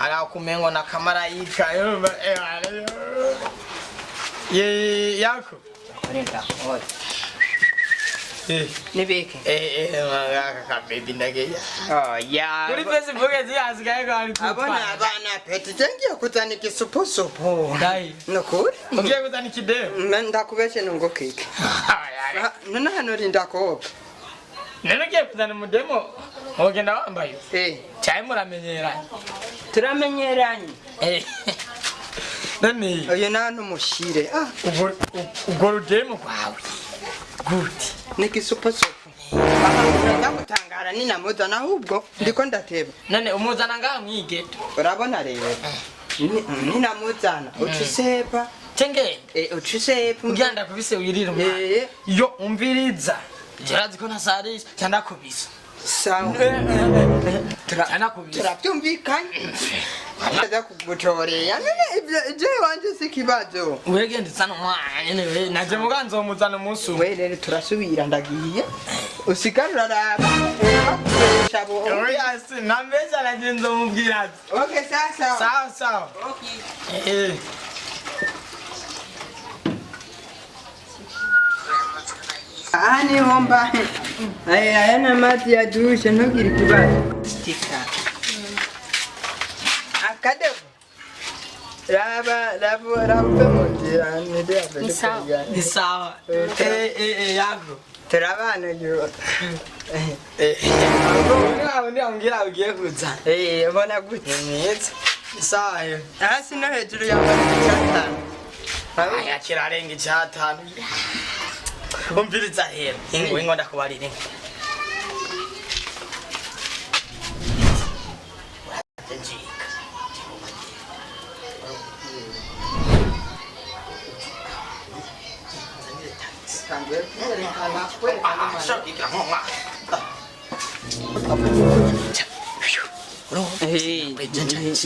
Akakumengo na kamarayika ye yako Oreka oi Nibeke aka baby ndageya ya kuri Facebook ziyasigaye ko ari abona abana peti tengiye kuzana igisupusupu dai nokuri ugiye kuzana ikidemo ndakubeshe ngo kike none hano rinda koga nene ugiye kuzana mudemo ogenda wambaye cyane muramenyeranye turamenyeranye nani oyo nantu mushire ubwo rudemo kwawe guti n'igisupusupu ndagutangara ni namuzana ahubwo ndiko ndateba none umuzana ngaha mwigeto urabona rero ni namuzana ucisepa tengende ucisepa uganda kubise wirira yo umviriza jerazi ko nasarisha cyanda kubisa sawa turabyumvikanye ndaza kugutorera none ibyo wanje sikibazo wegende tsana mwana newe naje muganzo muzana umunsi we rero turasubira ndagiye usigarura raba chabo yasi nambeja nagenzo mubwirazi okay sawa sawa okay ani homba ayana mati ya dushe ntugire kibazo stika akade raba mutira ni sawa yago turabana yo ndi angira ugiye kuza ubona gute neza sawa hasi no hejuru yambara cyatanu aya kirarenga cyatanu umviriza rero ingo ndakubarira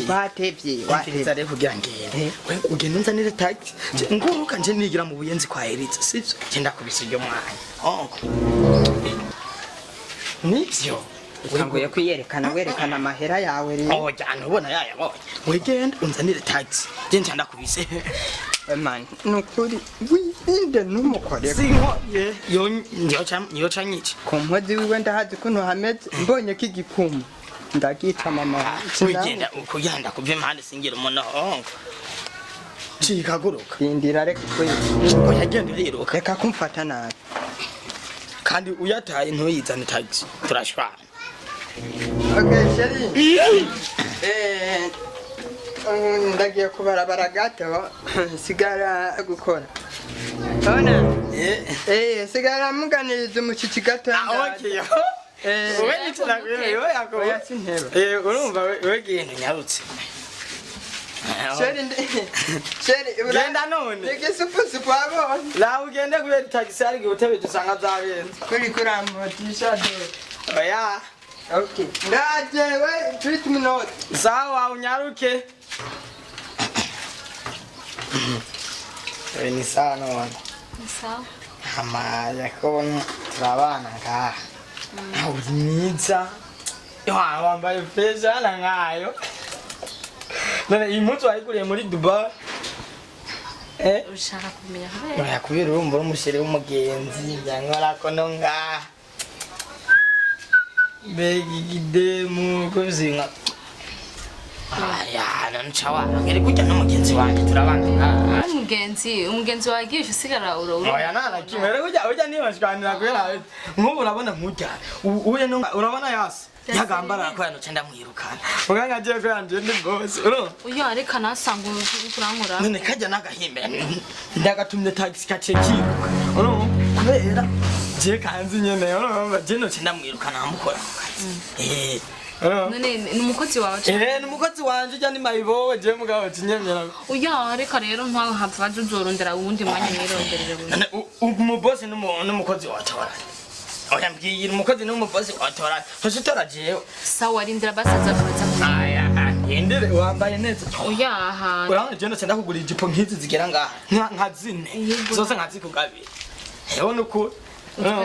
batevye kugira ngende ugenda unzanire taxi nguruka nje nigira mu buyenzi kwa Eritse sivyo genda kubisa iryo mwana nivyo utanguye kwiyerekana werekana amahera yawe rero jana ubona yayabonye wegenda unzanire taxi je ntanda kubise man nukuri winde numukore sinko yo chanyici kompozi wiwe ndahazi kuntu hameze mbonye kigikuma ndagica mama wigenda ukugenda kuva impande singira umuntu hongo cikaguruka indira reka kwe ngo yagenda yiruka reka kumfata nabi kandi uyataye ntuyizane taxi turashwana okay sheri ndagiye kubarabara gato sigara gukora ona sigara muganiriza umucici gato okay wewe nitarakwira yo yako urumva wegenda nyarutse sheri genda none igisupusupu abo la ugende kubera taxi ari gutebe dusanga zabenze kuri kurambotisha do oya okay ndaje we 3 minutes sawa unyaruke ni sawa none ni sawa ama yakon turabana ngaha mwiza wambaye pesa na ngayo none imutu ayikuriye muri Dubai ushaka kumenya kubera urumva umushere w'umugenzi byangora ko nonga begidemu kuzinga nancawa ngere kujya n'umugenzi wanjye turabana umugenzi wagisha usigara oya nana kimere kujya nibashwanira kwera nk'ubu urabona nkujya uye no urabona yasi yagambara ko yano cenda mwirukana uganga je ko yanje ndi boss uyo areka nasanga ukurankora none kajya nagahimbe ndagatumye taxi kacekiruka kubera je kanzi nyene urumva je no cenda mwirukana amukora none numukozi wawe numukozi wanje jya ni mayibowe je mugabo kinyemera uyo areka rero nta hava uzorondera ubundi mwanya mwironderere buri umu boss numukozi wawe oya mbwira umukozi n'umubozi watora tuzitora jewe sawa rindira basaza kuza aya yendere wambaye neza oya aha urabona je ndetse ndakugura ijipo nkizi zigera ngaha nka zine zose nkazikugabira hewe nuko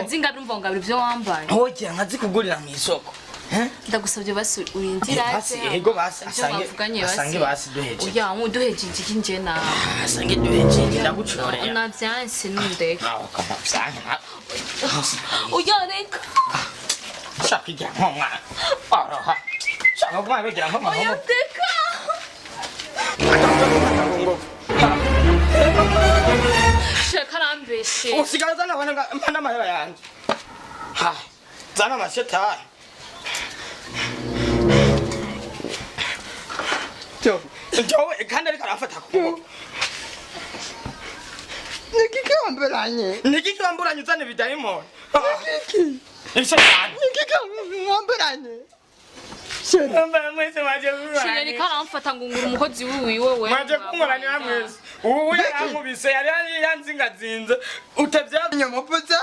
zinga ndumva ngabira ivyo wambaye oya nkazikugurira mu isoko ndagusabye basi urindira basi ego basi asange basi duheje oya mu duheje iki nje na asange duheje ndagucorera na byanse nundeka ukabyanka oya reka shaka ijya nk'umwana oroha shaka kumwana bigira nk'umwana oya deka shaka rambeshe usigara zana mpana amahera yanjye ha zana amashetani Jowe kandi ariko arafata kuboko Nikiki wamburanye Nikiki wamburanye uzana ibidayimoni Nikiki Nisho cyane Nikiki wamburanye Mba mwese waje kunywa sheri kana amfata ngo ngura umukozi wiwe we waje kunkoranya mwese ubu yankubise yari yanzingazinze utevya nyomopuza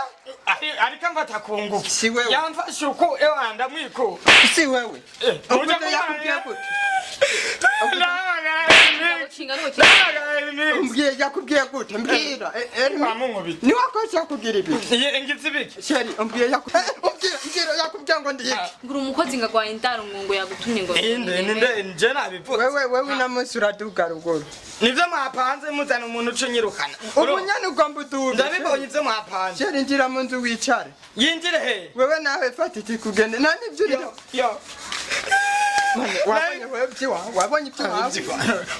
ariko amfata ku ngufu si wewe yamfashe uko ewanda mwiko si wewe uje yakubwiye gute umbwiye yakubwiye gute mbwira ni wakosa kugira ibi ngitsibiki sheri umbwiye yakubwiye ngo ndiki ngura umukozi ngagwaye indaro ngo yagutumye ngo inde nje nabivuze wewe namusi uraduka ruguru nivyo mwapanze muzana umuntu ucunyirukana umunyana ugomba uduhe ndabibonye ivyo mwapanze sheri njira mu nzu wicare yinjire he wewe nawe fata iki kugende nta nivyo urimo wabonye ibyo wawe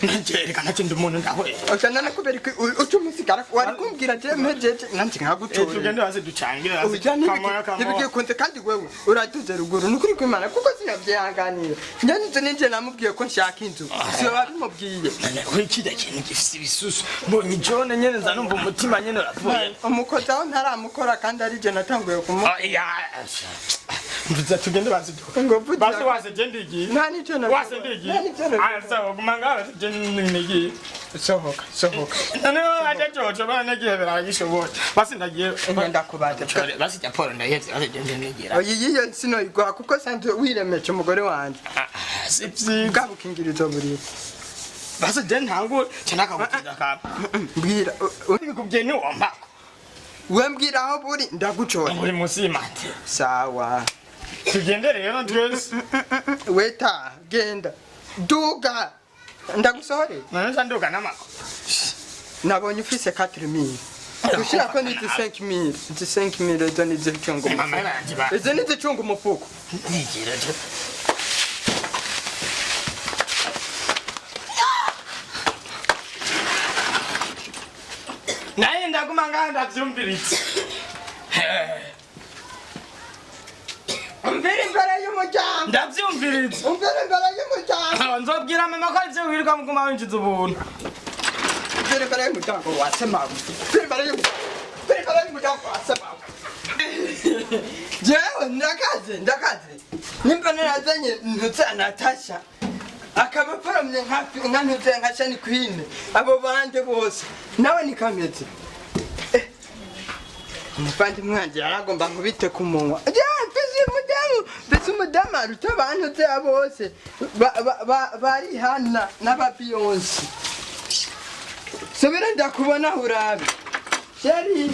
ngerekana kindi umuntu ndawe oshana nakubera ucumusigara wari kumbwira je mejeje nanjye nkagutora tugende hasi ducangire hasi nibigiye kunze kandi wewe uratuze ruguru nukuri kwimana kuko sinavyihanganira njye ninje namubwiye ko nshaka inzu siyo babimubwiye wikida kintu gifise ibisusu mbonye jone nyene nza numva umutima nyene uravuye umukozi aho ntaramukora kandi ari je natanguye kumuha mvuza tugende basi basi wase jendigi nta nico na wase ndigi asa kumanga jendigi sohoka none aje jojo bana gihebera gishoboye basi ndagiye ngenda kubate basi japoro ndaheze basi jendigi oyiyiyo sino igwa kuko sanze wiremeje umugore wanje sipsi gabukingirizo buri basi den hangu chanaka kukiza kapa mbwira ubikubye ni wamba we mbwira aho buri ndagucora muri musimate sawa tugende rero twese weta genda duga ndagusohore none nduga namako nabonye ufise 4000 ushira ko ni 5000 ezo ni zicungu ezo ni zicungu umufuko nigira je naye ndakumanga ndavyumviritse umbere imbere y'umuryango ndavyumviritse umbere imbere y'umuryango nzobwira mama ko ivyo wirirwa muguma winjiza ubuntu umbere imbere y'umuryango wasemawe umbere imbere y'umuryango wasemawe jewe ndakaze nimba narazanye ntutse Natasha akaba foromye nka ntutse nka Shani Queen abo bande bose nawe nikameze umufandi mwanje yaragomba nkubite ku munwa Bese umudamu aruta abantu te bose bari hana n'ababiyonsi sobera ndakubona urabe sheri